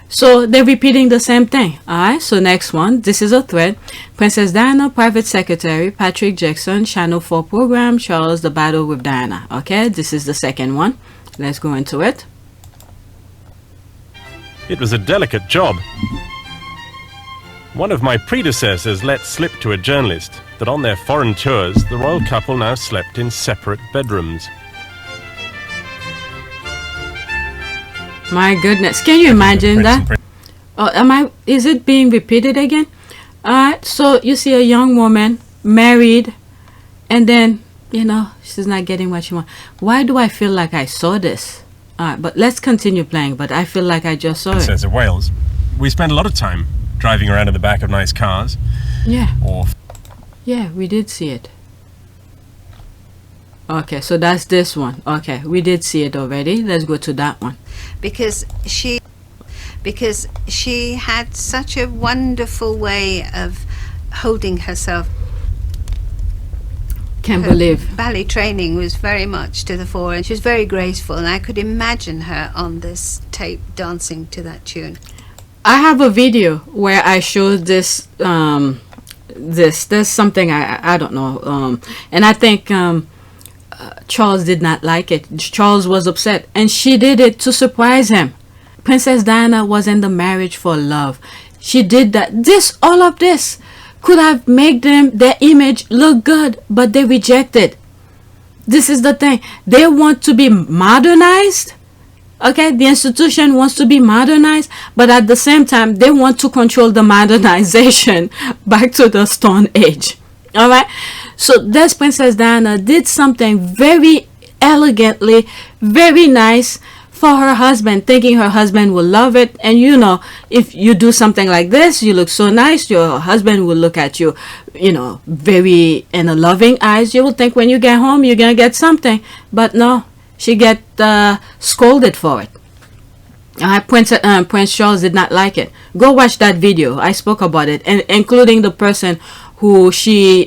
So they're repeating the same thing. Alright, so next one. This is a thread. Princess Diana, Private Secretary, Patrick Jackson, Channel 4 program, Charles, the battle with Diana. Okay, this is the second one. Let's go into it. It was a delicate job. One of my predecessors let slip to a journalist that on their foreign tours, the royal couple now slept in separate bedrooms. My goodness, can you imagine that? Oh, is it being repeated again? Alright, so you see a young woman married, and then, you know, she's not getting what she wants. Why do I feel like I saw this? Alright, but let's continue playing, but I feel like I just saw it. Princess of Wales. We spent a lot of time driving around in the back of nice cars. Yeah. Or yeah, we did see it. Okay, so that's this one. Okay, we did see it already. Let's go to that one. Because she had such a wonderful way of holding herself. Can't Her believe. ballet training was very much to the fore, and she was very graceful, and I could imagine her on this tape dancing to that tune. I have a video where I showed this there's something I don't know, and I think Charles did not like it. Charles was upset, and she did it to surprise him. Princess Diana was in the marriage for love. She did that. All of this could have made their image look good, but they rejected. This is the thing. They want to be modernized. Okay, the institution wants to be modernized, but at the same time, they want to control the modernization back to the Stone Age. All right, so this Princess Diana did something very elegantly, very nice for her husband, thinking her husband will love it. And you know, if you do something like this, you look so nice, your husband will look at you, you know, very in a loving eyes. You will think when you get home, you're gonna get something, but no, she get scolded for it. Prince Charles did not like it. Go watch that video. I spoke about it, and including the person who she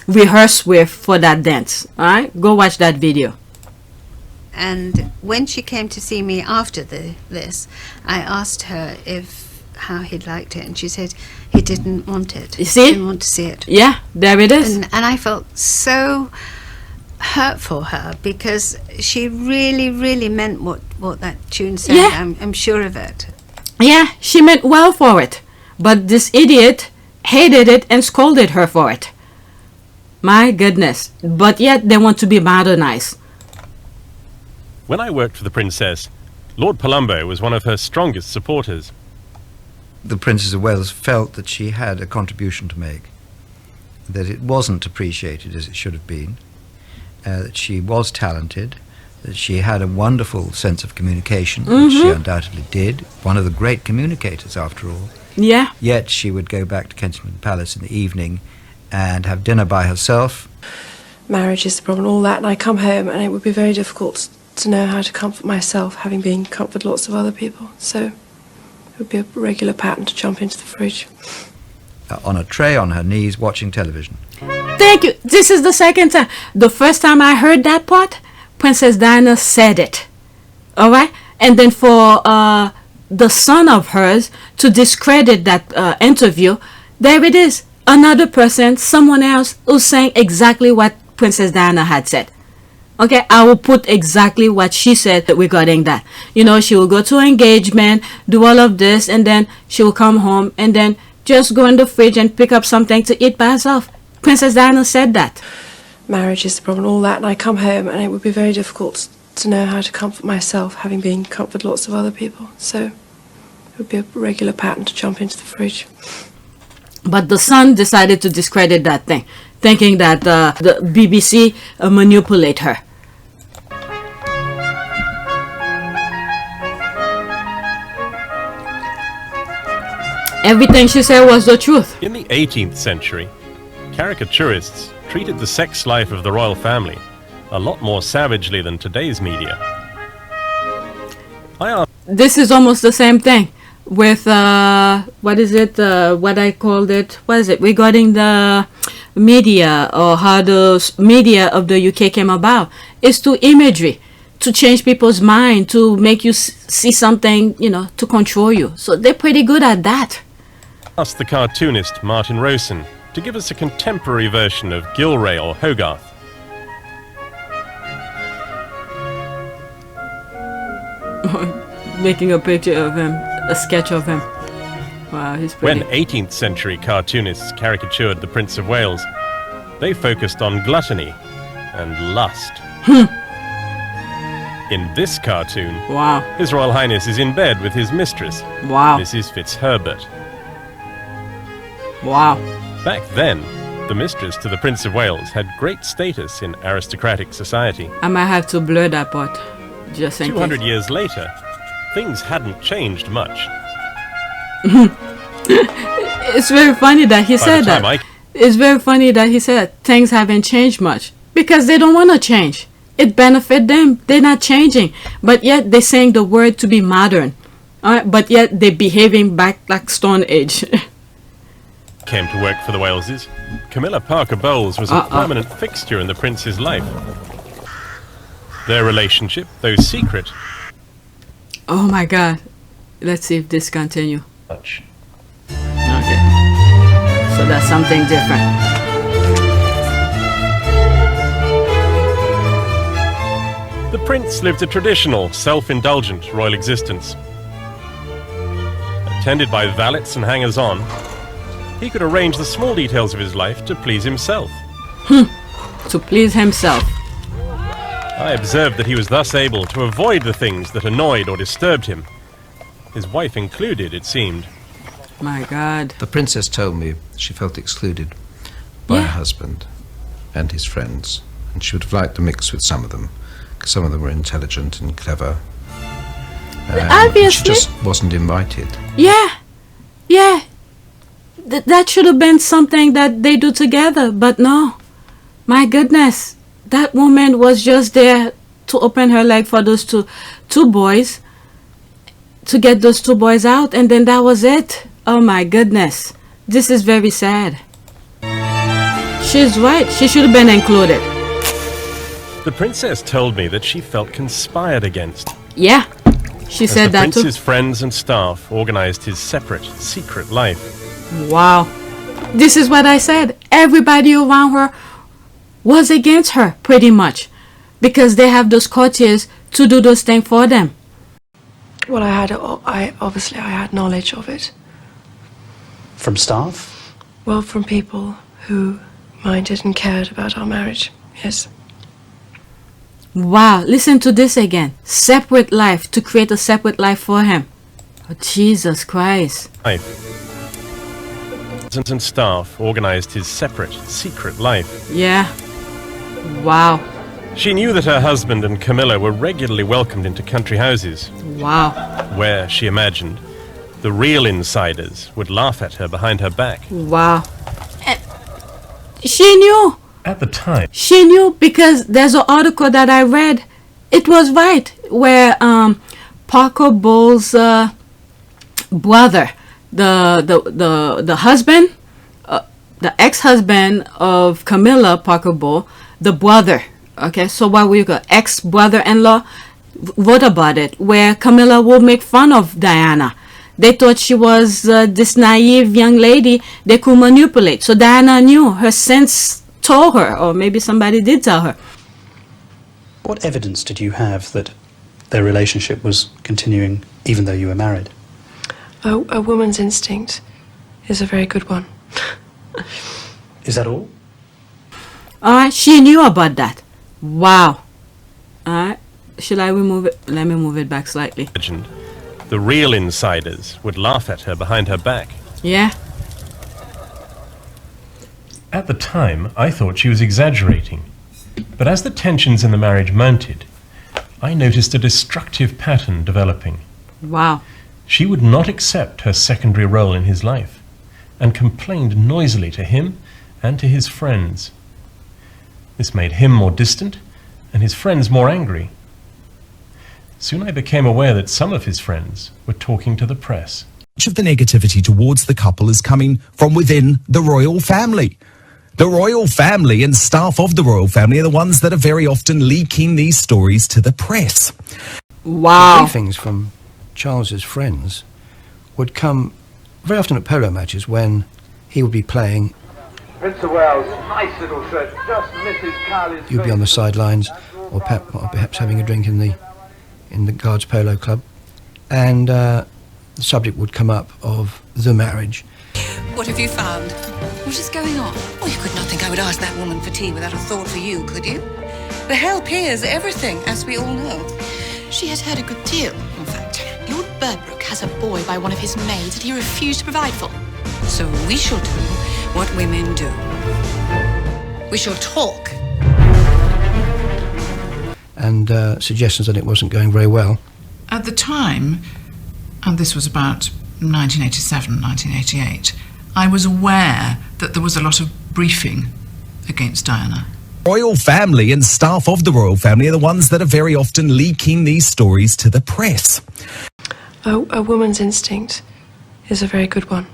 rehearsed with for that dance. All right, go watch that video. And when she came to see me after this, I asked her how he liked it, and she said he didn't want it. You see? He didn't want to see it. Yeah, there it is. And I felt so hurt for her, because she really meant what that tune said. Yeah. I'm sure of it. Yeah, she meant well for it, but this idiot hated it and scolded her for it. My goodness. But yet they want to be modernized. when I worked for the Princess, Lord Palumbo was one of her strongest supporters. The Princess of Wales felt that she had a contribution to make, that it wasn't appreciated as it should have been, that she was talented, that she had a wonderful sense of communication, which she undoubtedly did, one of the great communicators after all. Yeah. Yet she would go back to Kensington Palace in the evening and have dinner by herself. Marriage is the problem, all that, and I come home and it would be very difficult to know how to comfort myself, having been comforted lots of other people. So it would be a regular pattern to jump into the fridge. On a tray on her knees watching television. Thank you. This is the second time. The first time I heard that part, Princess Diana said it. All right? And then for the son of hers to discredit that interview, there it is. Another person, someone else, who's saying exactly what Princess Diana had said. Okay, I will put exactly what she said regarding that. You know, she will go to engagement, do all of this, and then she will come home and then just go in the fridge and pick up something to eat by herself. Princess Diana said that. Marriage is the problem, all that, and I come home and it would be very difficult to know how to comfort myself, having been comforted lots of other people. So it would be a regular pattern to jump into the fridge. But the son decided to discredit that thing, thinking that the BBC manipulate her. Everything she said was the truth. In the 18th century, caricaturists treated the sex life of the royal family a lot more savagely than today's media. this is almost the same thing with what is it? What I called it? What is it? Regarding the media, or how the media of the UK came about, is to imagery, to change people's mind, to make you see something, you know, to control you. So they're pretty good at that. Asked the cartoonist Martin Rowson to give us a contemporary version of Gilray or Hogarth. Making a picture of him, a sketch of him. Wow, he's pretty. When 18th century cartoonists caricatured the Prince of Wales, they focused on gluttony and lust. In this cartoon, Wow. His Royal Highness is in bed with his mistress, Wow. Mrs. Fitzherbert. Wow. Back then, the mistress to the Prince of Wales had great status in aristocratic society. I might have to blur that part, just in 200 case. years later, things hadn't changed much. It's very funny that he By said the time that. It's very funny that he said things haven't changed much, because they don't want to change. It benefit them. They're not changing, but yet they're saying the word to be modern. But yet they're behaving back like Stone Age. came to work for the Waleses, Camilla Parker Bowles was a permanent fixture in the Prince's life. Their relationship, though secret, Oh my God. Let's see if this continue. much. Okay. So that's something different. The Prince lived a traditional, self-indulgent royal existence. Attended by valets and hangers-on, he could arrange the small details of his life to please himself. To please himself. I observed that he was thus able to avoid the things that annoyed or disturbed him. His wife included, it seemed. My God. The princess told me she felt excluded by Yeah. her husband and his friends, and she would have liked to mix with some of them, because some of them were intelligent and clever. And Obviously. she just wasn't invited. Yeah. Yeah. That should have been something that they do together, but no. My goodness. That woman was just there to open her leg for those two boys, to get those two boys out, and then that was it. Oh my goodness. This is very sad. She's right. She should have been included. The princess told me that she felt conspired against, Yeah. She as said the that too. prince's friends and staff organized his separate, secret life. Wow. This is what I said. Everybody around her was against her, pretty much, because they have those courtiers to do those things for them. Well, I obviously had knowledge of it. From staff? Well, from people who minded and cared about our marriage, yes. Wow, listen to this again. Separate life, to create a separate life for him. Oh, Jesus Christ. And staff organized his separate, secret life. Yeah. Wow. She knew that her husband and Camilla were regularly welcomed into country houses, Wow. where, she imagined, the real insiders would laugh at her behind her back. Wow. And she knew. At the time, She knew, because there's an article that I read. It was right, where Parker Bowles' brother, the husband, the ex-husband of Camilla Parker Bowles, the brother. Okay, so what we got, ex-brother-in-law, wrote about it, where Camilla would make fun of Diana. They thought she was this naive young lady they could manipulate. So Diana knew. Her sense told her, or maybe somebody did tell her. What evidence did you have that their relationship was continuing even though you were married? A woman's instinct is a very good one. Is that all? All right, she knew about that. Wow. All right, should I remove it? Let me move it back slightly. imagined, the real insiders would laugh at her behind her back. Yeah. At the time, I thought she was exaggerating. But as the tensions in the marriage mounted, I noticed a destructive pattern developing. Wow. She would not accept her secondary role in his life, and complained noisily to him and to his friends. This made him more distant, and his friends more angry. Soon I became aware that some of his friends were talking to the press. Much of the negativity towards the couple is coming from within the royal family. The royal family and staff of the royal family are the ones that are very often leaking these stories to the press. Wow. The briefings from Charles's friends would come very often at polo matches when he would be playing. Prince of Wales, nice little shot, just misses Carly's. You'd be on the sidelines, or perhaps having a drink in the Guards Polo Club, and the subject would come up of the marriage. What have you found? What is going on? Oh, you could not think I would ask that woman for tea without a thought for you, could you? The help here is everything, as we all know. She has heard a good deal, in fact. Lord Birdbrook has a boy by one of his maids that he refused to provide for. So we shall do what women do. We shall talk. And suggestions that it wasn't going very well. At the time, and this was about 1987, 1988, I was aware that there was a lot of briefing against Diana. Royal family and staff of the royal family are the ones that are very often leaking these stories to the press. A woman's instinct is a very good one.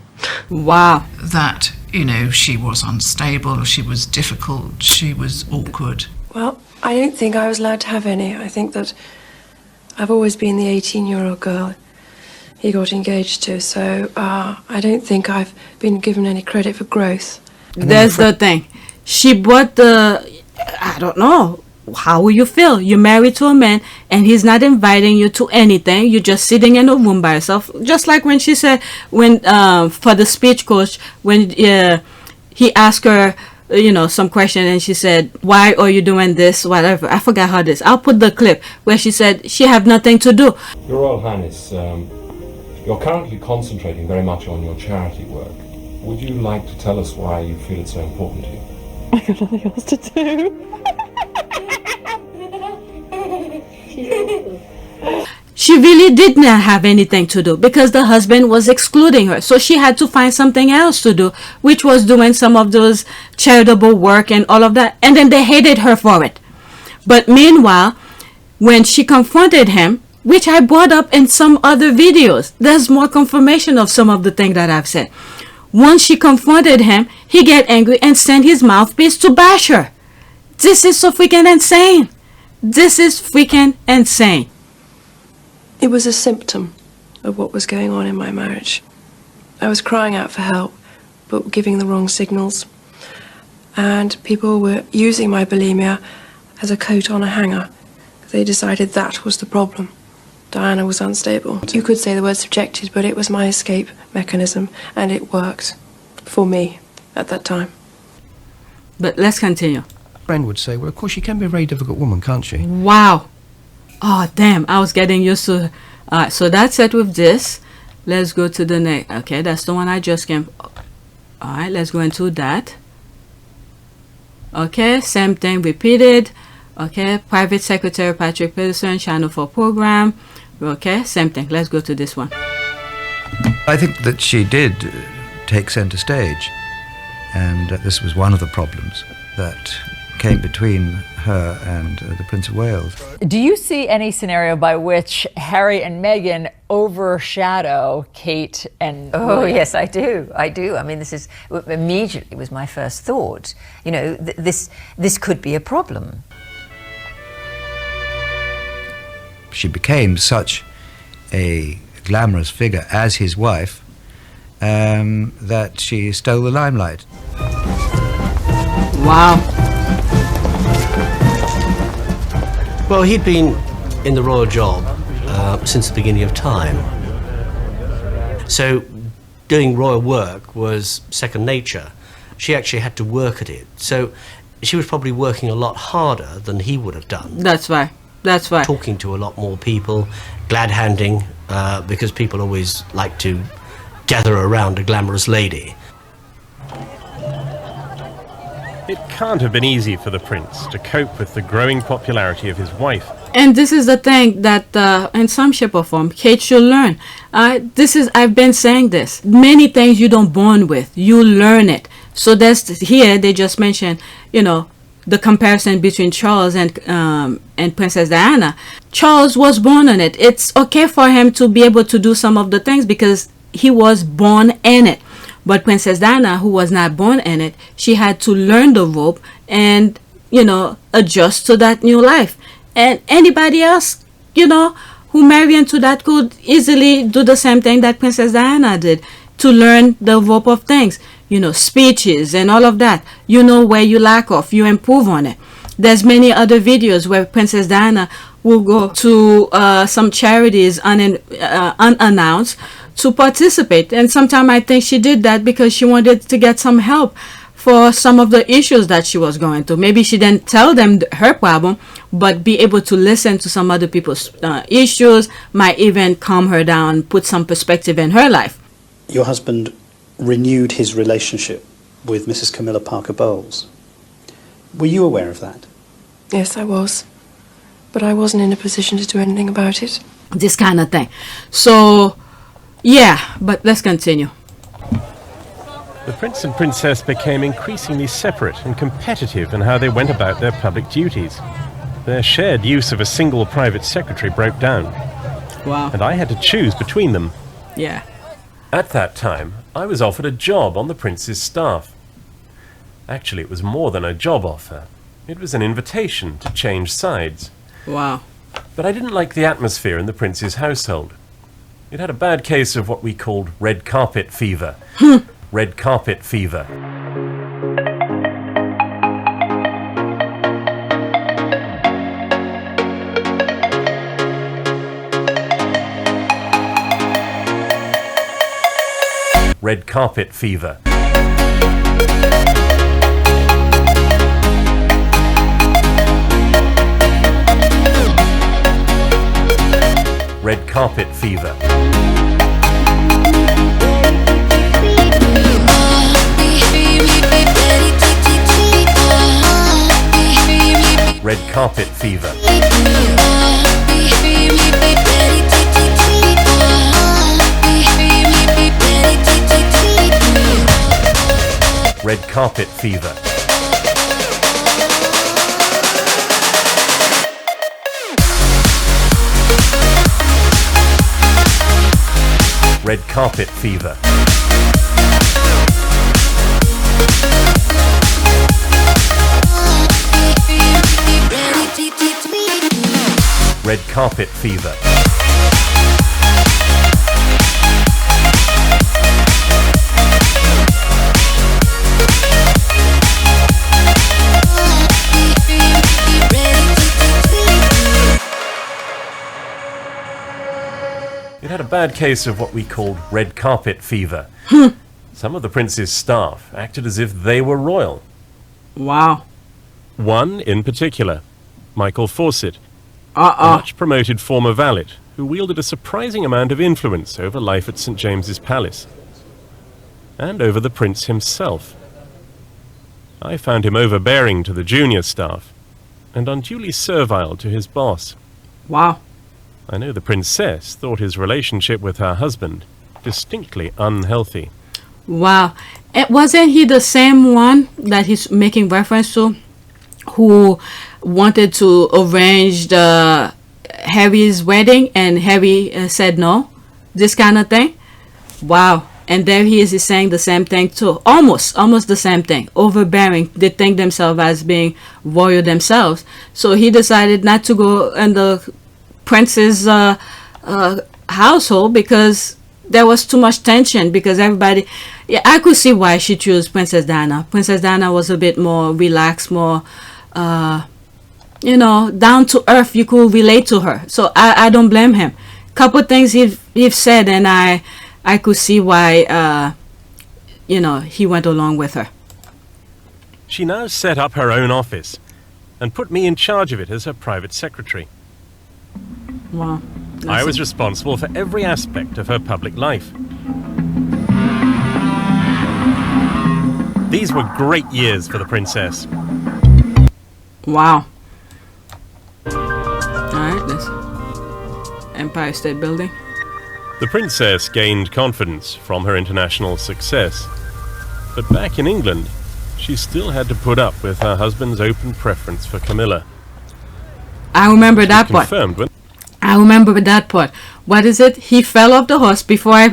Wow. That, you know, she was unstable, she was difficult, she was awkward. Well, I don't think I was allowed to have any. I think that I've always been the 18-year-old girl he got engaged to, so I don't think I've been given any credit for growth. That's the thing. She brought the, I don't know, how will you feel? You're married to a man and he's not inviting you to anything. You're just sitting in a room by yourself. Just like when she said, when for the speech coach, when he asked her, you know, some question and she said, why are you doing this, whatever. I forgot how this. I'll put the clip where she said she have nothing to do. Your Royal Highness, you're currently concentrating very much on your charity work. Would you like to tell us why you feel it's so important to you? I got nothing else to do. She really did not have anything to do because the husband was excluding her. So she had to find something else to do, which was doing some of those charitable work and all of that. And then they hated her for it. But meanwhile, when she confronted him, which I brought up in some other videos, there's more confirmation of some of the things that I've said. Once she confronted him, he get angry and sent his mouthpiece to bash her. This is so freaking insane. This is freaking insane. It was a symptom of what was going on in my marriage. I was crying out for help, but giving the wrong signals. And people were using my bulimia as a coat on a hanger. They decided that was the problem. Diana was unstable. You could say the word subjected, but it was my escape mechanism, and it worked for me at that time. But let's continue. A friend would say, well, of course, she can be a very difficult woman, can't she? Wow. Oh, damn. I was getting used to... Alright, so that's it with this. Let's go to the next. Okay, that's the one I just came... Alright, let's go into that. Okay, same thing repeated. Okay, Private Secretary Patrick Peterson, Channel 4 program. Okay, same thing. Let's go to this one. I think that she did take centre stage, and this was one of the problems that came between her and the Prince of Wales. Do you see any scenario by which Harry and Meghan overshadow Kate and Oh, William? yes, I do. I do. I mean, this is immediately was my first thought. You know, this could be a problem. She became such a glamorous figure as his wife that she stole the limelight. Wow. Well, he'd been in the royal job since the beginning of time. So doing royal work was second nature. She actually had to work at it. So she was probably working a lot harder than he would have done. That's right. That's right. Talking to a lot more people, glad-handing, because people always like to gather around a glamorous lady. It can't have been easy for the prince to cope with the growing popularity of his wife. And this is the thing that in some shape or form Kate should learn. I've been saying this. Many things you don't born with, you learn it. So that's here they just mentioned, you know, the comparison between Charles and Princess Diana. Charles was born in it. It's okay for him to be able to do some of the things because he was born in it. But Princess Diana, who was not born in it, she had to learn the rope and, you know, adjust to that new life. And anybody else, you know, who marry into that could easily do the same thing that Princess Diana did, to learn the rope of things, you know, speeches and all of that. You know where you lack off, you improve on it. There's many other videos where Princess Diana will go to some charities unannounced to participate. And sometimes I think she did that because she wanted to get some help for some of the issues that she was going through. Maybe she didn't tell them her problem, but be able to listen to some other people's issues might even calm her down, put some perspective in her life. Your husband renewed his relationship with Mrs. Camilla Parker Bowles. Were you aware of that? Yes, I was. But I wasn't in a position to do anything about it. This kind of thing. So, yeah, but let's continue. The Prince and Princess became increasingly separate and competitive in how they went about their public duties. Their shared use of a single private secretary broke down. Wow. And I had to choose between them. Yeah. At that time, I was offered a job on the Prince's staff. Actually, it was more than a job offer. It was an invitation to change sides. Wow. But I didn't like the atmosphere in the Prince's household. It had a bad case of what we called red carpet fever. Red carpet fever. Red carpet fever. Red carpet fever. Red carpet fever. Red carpet fever. Red carpet fever. Red carpet fever. It had a bad case of what we called red carpet fever. Some of the Prince's staff acted as if they were royal. Wow. One in particular, Michael Fawcett, a much-promoted former valet who wielded a surprising amount of influence over life at St. James's Palace and over the Prince himself. I found him overbearing to the junior staff and unduly servile to his boss. Wow. I know the Princess thought his relationship with her husband distinctly unhealthy. Wow. And wasn't he the same one that he's making reference to, who wanted to arrange Harry's wedding and Harry said no? This kind of thing? Wow. And there he is, he's saying the same thing too. Almost the same thing. Overbearing. They think themselves as being royal themselves. So he decided not to go in the Prince's household because there was too much tension, because everybody... Yeah, I could see why she chose Princess Diana. Princess Diana was a bit more relaxed, more, you know, down to earth. You could relate to her. So I don't blame him. Couple things he've said, and I could see why, you know, he went along with her. She now set up her own office and put me in charge of it as her private secretary. Wow. I was responsible for every aspect of her public life. These were great years for the Princess. Wow. Alright, this Empire State Building. The Princess gained confidence from her international success. But back in England, she still had to put up with her husband's open preference for Camilla. I remember that part. Confirmed when I remember that part. What is it? He fell off the horse. Before I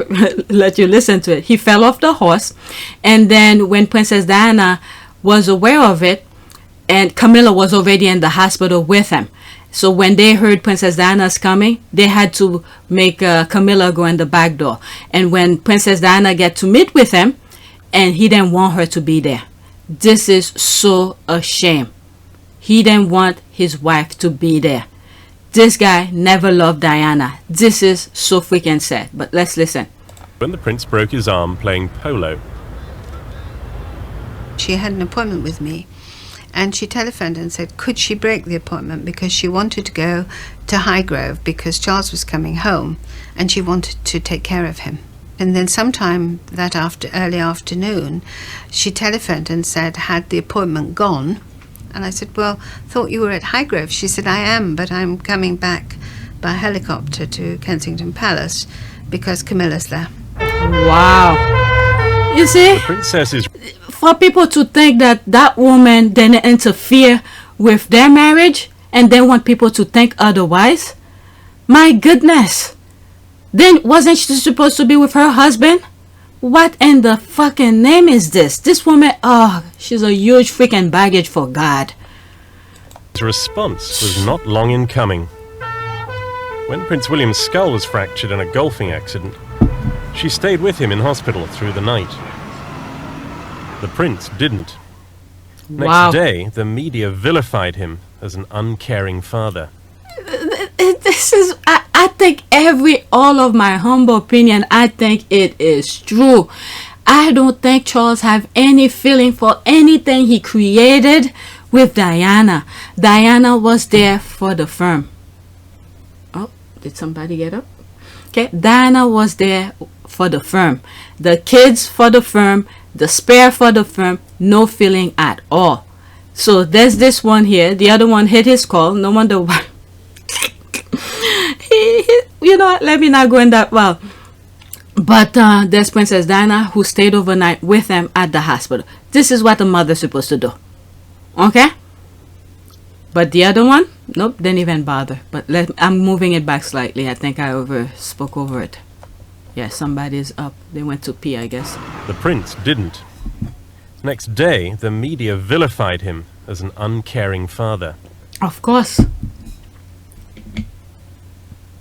let you listen to it, he fell off the horse, and then when Princess Diana was aware of it, and Camilla was already in the hospital with him. So when they heard Princess Diana's coming, they had to make Camilla go in the back door. And when Princess Diana get to meet with him, and he didn't want her to be there. This is so a shame. He didn't want his wife to be there. This guy never loved Diana. This is so freaking sad. But let's listen. When the prince broke his arm playing polo. She had an appointment with me, and she telephoned and said, could she break the appointment because she wanted to go to Highgrove because Charles was coming home and she wanted to take care of him. And then sometime that early afternoon, she telephoned and said, had the appointment gone? And I said, well, thought you were at Highgrove. She said, I am, but I'm coming back by helicopter to Kensington Palace because Camilla's there. Wow. You see? The princess is... For people to think that that woman didn't interfere with their marriage and they want people to think otherwise. My goodness. Then wasn't she supposed to be with her husband? What in the fucking name is this? This woman, oh, she's a huge freaking baggage for God. His response was not long in coming. When Prince William's skull was fractured in a golfing accident, she stayed with him in hospital through the night. The prince didn't. Next day, the media vilified him as an uncaring father. This is, I think all of my humble opinion, I think it is true. I don't think Charles have any feeling for anything he created with Diana. Diana was there for the firm. Oh, did somebody get up? Okay, Diana was there for the firm. The kids for the firm, the spare for the firm, no feeling at all. So there's this one here. The other one hit his call. No wonder why. You know what? Let me not go in that well. But there's Princess Diana who stayed overnight with him at the hospital. This is what a mother's supposed to do. Okay? But the other one, nope, didn't even bother. But I'm moving it back slightly. I think I spoke over it. Yeah, somebody's up. They went to pee, I guess. The prince didn't. Next day, the media vilified him as an uncaring father. Of course.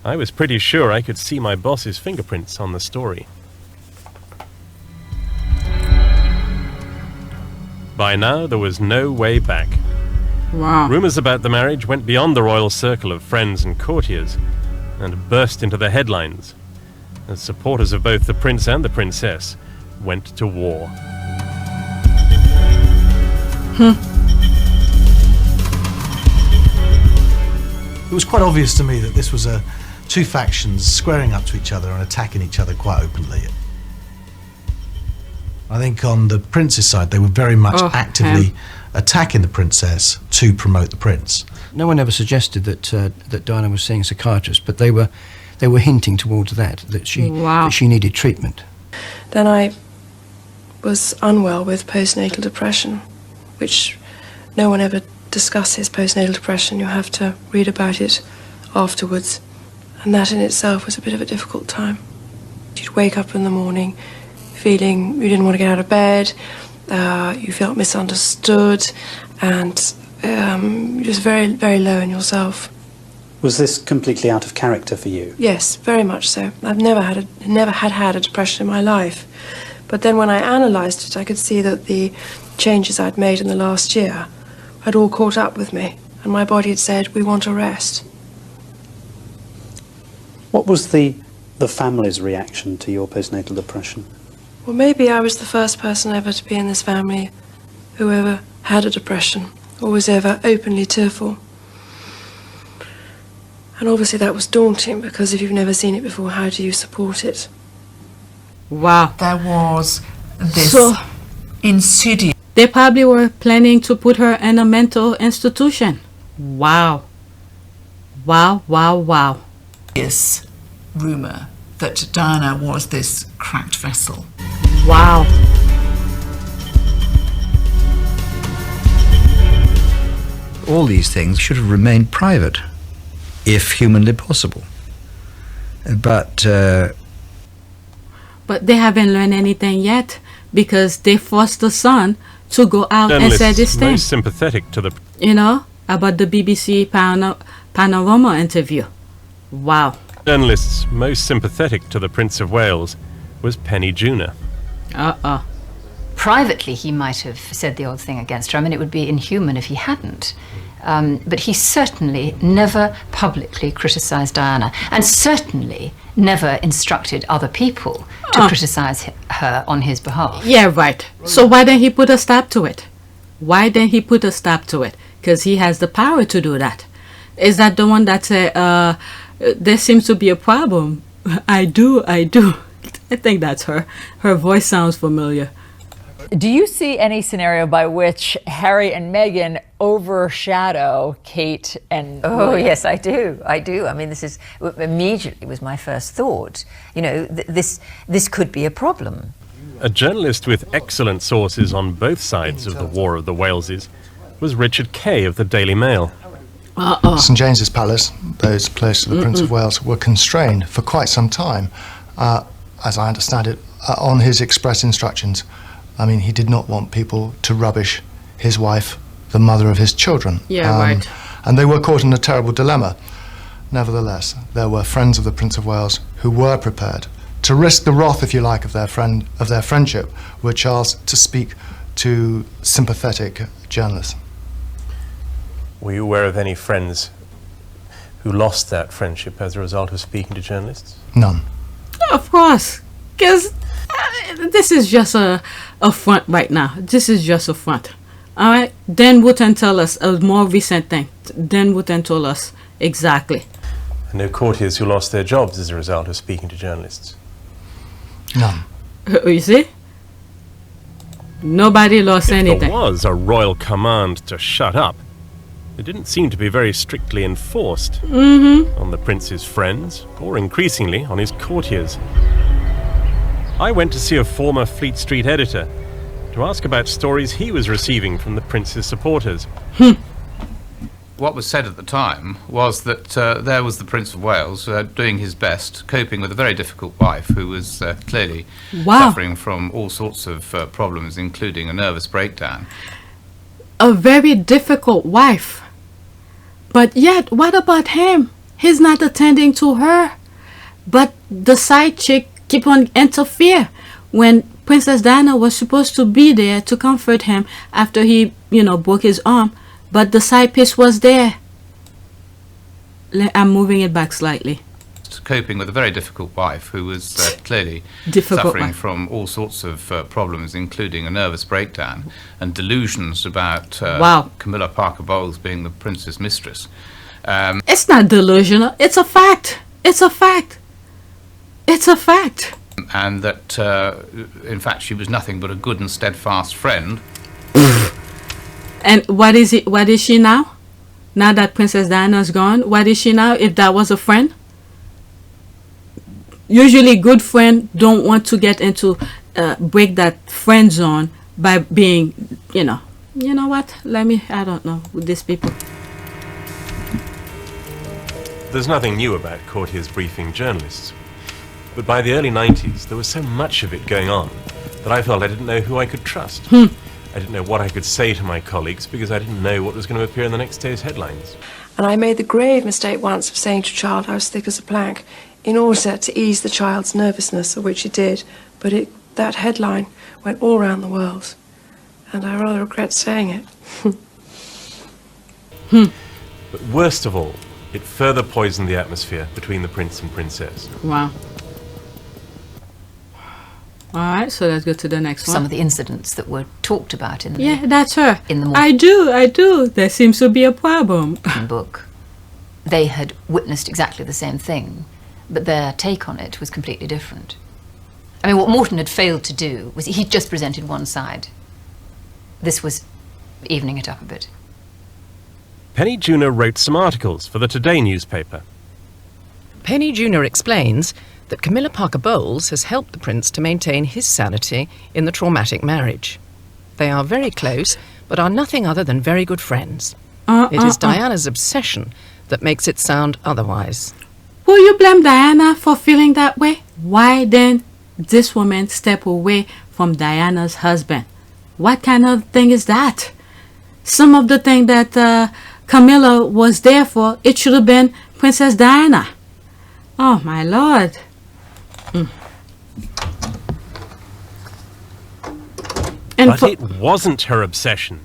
I was pretty sure I could see my boss's fingerprints on the story. By now, there was no way back. Wow. Rumours about the marriage went beyond the royal circle of friends and courtiers and burst into the headlines as supporters of both the prince and the princess went to war. It was quite obvious to me that this was two factions squaring up to each other and attacking each other quite openly. I think on the prince's side, they were very much actively attacking the princess to promote the prince. No one ever suggested that Diana was seeing a psychiatrist, but they were hinting towards that she needed treatment. Then I was unwell with postnatal depression, which no one ever discusses postnatal depression. You have to read about it afterwards, and that in itself was a bit of a difficult time. You'd wake up in the morning feeling you didn't want to get out of bed, you felt misunderstood, and just very, very low in yourself. Was this completely out of character for you? Yes, very much so. I've never had a depression in my life. But then when I analysed it, I could see that the changes I'd made in the last year had all caught up with me, and my body had said, we want a rest. What was the family's reaction to your postnatal depression? Well, maybe I was the first person ever to be in this family who ever had a depression or was ever openly tearful. And obviously that was daunting, because if you've never seen it before, how do you support it? Wow. There was this insidious... They probably were planning to put her in a mental institution. Wow. Wow, wow, wow. This rumour that Diana was this cracked vessel. Wow. all these things should have remained private, if humanly possible. But they haven't learned anything yet, because they forced the son to go out and say this thing. Most sympathetic to the... You know, about the BBC Panorama interview. Wow. Journalists most sympathetic to the Prince of Wales was Penny Junor. Privately, he might have said the odd thing against her. I mean, it would be inhuman if he hadn't. But he certainly never publicly criticised Diana, and certainly never instructed other people to criticise her on his behalf. Yeah, right. So why didn't he put a stop to it? Why didn't he put a stop to it? Because he has the power to do that. Is that the one that said, there seems to be a problem? I do. I think that's her. Her voice sounds familiar. Do you see any scenario by which Harry and Meghan overshadow Kate and... Oh, yes, I do. I mean, this is immediately was my first thought. You know, this could be a problem. A journalist with excellent sources on both sides of the War of the Waleses was Richard Kay of the Daily Mail. St James's Palace, those close to the Prince of Wales, were constrained for quite some time, as I understand it, on his express instructions. I mean, he did not want people to rubbish his wife, the mother of his children. Yeah, right. And they were caught in a terrible dilemma. Nevertheless, there were friends of the Prince of Wales who were prepared to risk the wrath, if you like, of their friendship with Charles to speak to sympathetic journalists. Were you aware of any friends who lost that friendship as a result of speaking to journalists? None. Of course, because this is just a front right now. This is just a front. All right? Dan Wooten tell us a more recent thing. Dan Wooten told us exactly. And no courtiers who lost their jobs as a result of speaking to journalists? None. You see? Nobody lost anything. There was a royal command to shut up. It didn't seem to be very strictly enforced on the prince's friends, or increasingly on his courtiers. I went to see a former Fleet Street editor to ask about stories he was receiving from the prince's supporters. What was said at the time was that there was the Prince of Wales doing his best, coping with a very difficult wife who was clearly suffering from all sorts of problems, including a nervous breakdown. A very difficult wife. But yet, what about him? He's not attending to her. But the side chick keep on interfere when Princess Diana was supposed to be there to comfort him after he, broke his arm. But the side piece was there. I'm moving it back slightly. Coping with a very difficult wife who was clearly suffering from all sorts of problems, including a nervous breakdown and delusions about Camilla Parker Bowles being the prince's mistress. It's not delusional. It's a fact. It's a fact. It's a fact. And that, in fact, she was nothing but a good and steadfast friend. And what is it? What is she now? Now that Princess Diana's gone, what is she now? If that was a friend? Usually, good friends don't want to get into break that friend zone by being, you know what? I don't know with these people. There's nothing new about courtiers briefing journalists. But by the early 90s, there was so much of it going on that I felt I didn't know who I could trust. I didn't know what I could say to my colleagues because I didn't know what was going to appear in the next day's headlines. And I made the grave mistake once of saying to a child I was thick as a plank in order to ease the child's nervousness, of which it did. But that headline went all around the world. And I rather regret saying it. But worst of all, it further poisoned the atmosphere between the prince and princess. Wow. All right, so let's go to the next one. Some of the incidents that were talked about in the... Yeah, that's her. In the I do. There seems to be a problem. book. They had witnessed exactly the same thing, but their take on it was completely different. I mean, what Morton had failed to do was he just presented one side. This was evening it up a bit. Penny Junor wrote some articles for the Today newspaper. Penny Junor explains that Camilla Parker Bowles has helped the prince to maintain his sanity in the traumatic marriage. They are very close, but are nothing other than very good friends. It is Diana's obsession that makes it sound otherwise. Will you blame Diana for feeling that way? Why then this woman step away from Diana's husband? What kind of thing is that? Some of the thing that Camilla was there for, it should have been Princess Diana. Oh my Lord. But it wasn't her obsession.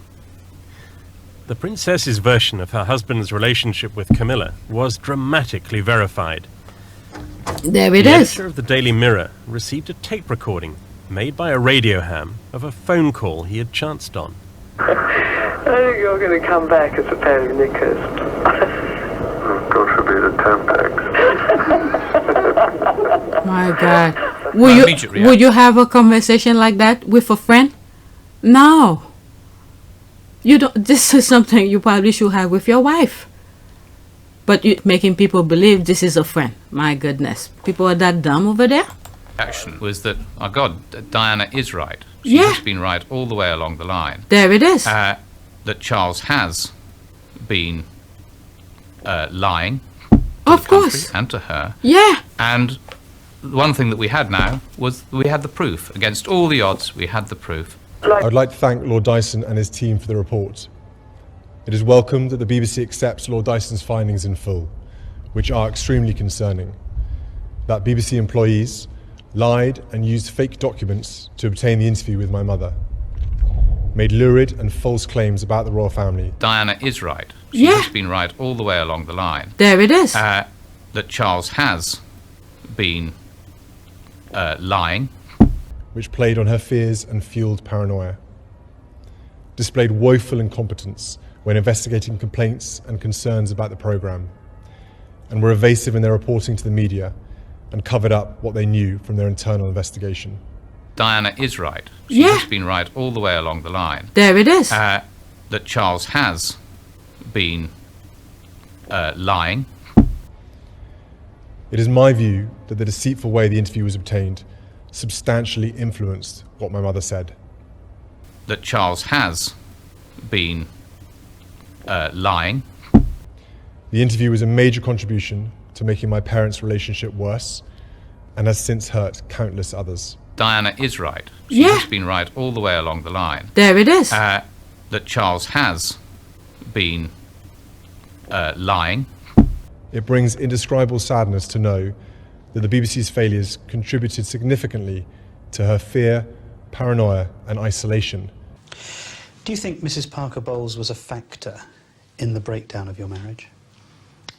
The princess's version of her husband's relationship with Camilla was dramatically verified. There it the is. editor of the Daily Mirror received a tape recording made by a radio ham of a phone call he had chanced on. I think you're going to come back as a pair of knickers. God forbid a tampax. My God. Would you have a conversation like that with a friend? No. You don't. This is something you probably should have with your wife. But you making people believe this is a friend. My goodness. People are that dumb over there? Action was that, oh God, Diana is right. She has been right all the way along the line. There it is. That Charles has been lying to of the course. country and to her. Yeah. And one thing that we had now was we had the proof. Against all the odds, we had the proof. I would like to thank Lord Dyson and his team for the report. It is welcome that the BBC accepts Lord Dyson's findings in full, which are extremely concerning. That BBC employees lied and used fake documents to obtain the interview with my mother, made lurid and false claims about the royal family. Diana is right. She has been right all the way along the line. There it is. That Charles has been lying. Which played on her fears and fueled paranoia. Displayed woeful incompetence when investigating complaints and concerns about the programme, and were evasive in their reporting to the media and covered up what they knew from their internal investigation. Diana is right. She has been right all the way along the line. There it is. That Charles has been lying. It is my view that the deceitful way the interview was obtained substantially influenced what my mother said. That Charles has been lying. The interview was a major contribution to making my parents' relationship worse and has since hurt countless others. Diana is right. She has been right all the way along the line. There it is. That Charles has been lying. It brings indescribable sadness to know that the BBC's failures contributed significantly to her fear, paranoia and isolation. Do you think Mrs. Parker Bowles was a factor in the breakdown of your marriage?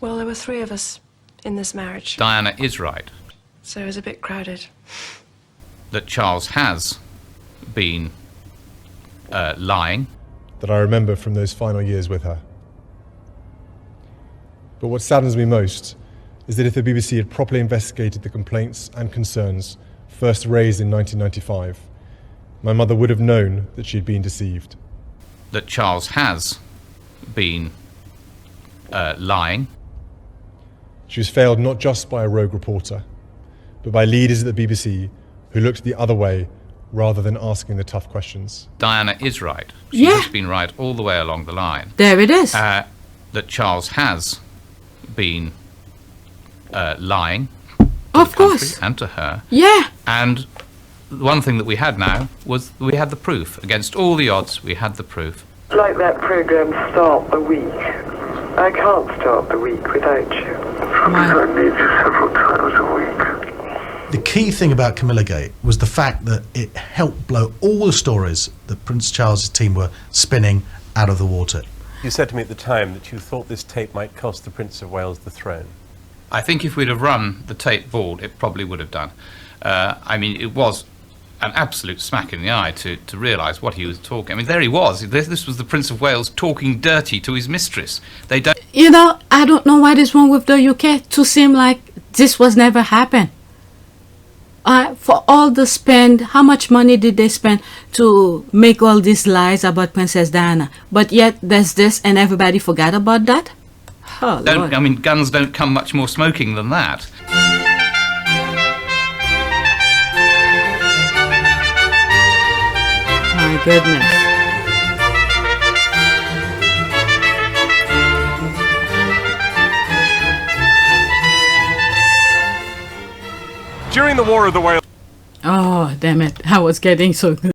Well, there were 3 of us in this marriage. Diana is right. So it was a bit crowded. That Charles has been lying. That I remember from those final years with her. But what saddens me most is that if the BBC had properly investigated the complaints and concerns first raised in 1995, my mother would have known that she had been deceived. That Charles has been lying. She was failed not just by a rogue reporter, but by leaders at the BBC who looked the other way rather than asking the tough questions. Diana is right. She has been right all the way along the line. There it is. That Charles has been lying to the country and to her. Yeah. And one thing that we had now was we had the proof. Against all the odds, we had the proof. Like that program, Start the Week. I can't start the week without you. I need you several times a week. The key thing about Camilla Gate was the fact that it helped blow all the stories that Prince Charles's team were spinning out of the water. You said to me at the time that you thought this tape might cost the Prince of Wales the throne. I think if we'd have run the tape bald, it probably would have done. I mean, it was an absolute smack in the eye to realise what he was talking. I mean, there he was. This was the Prince of Wales talking dirty to his mistress. They don't. You know, I don't know what is wrong with the UK to seem like this was never happened. For all the spend, how much money did they spend to make all these lies about Princess Diana? But yet there's this and everybody forgot about that? Oh, Lord. I mean, guns don't come much more smoking than that. My goodness. During the War of the Wales... Oh, damn it. I was getting so good.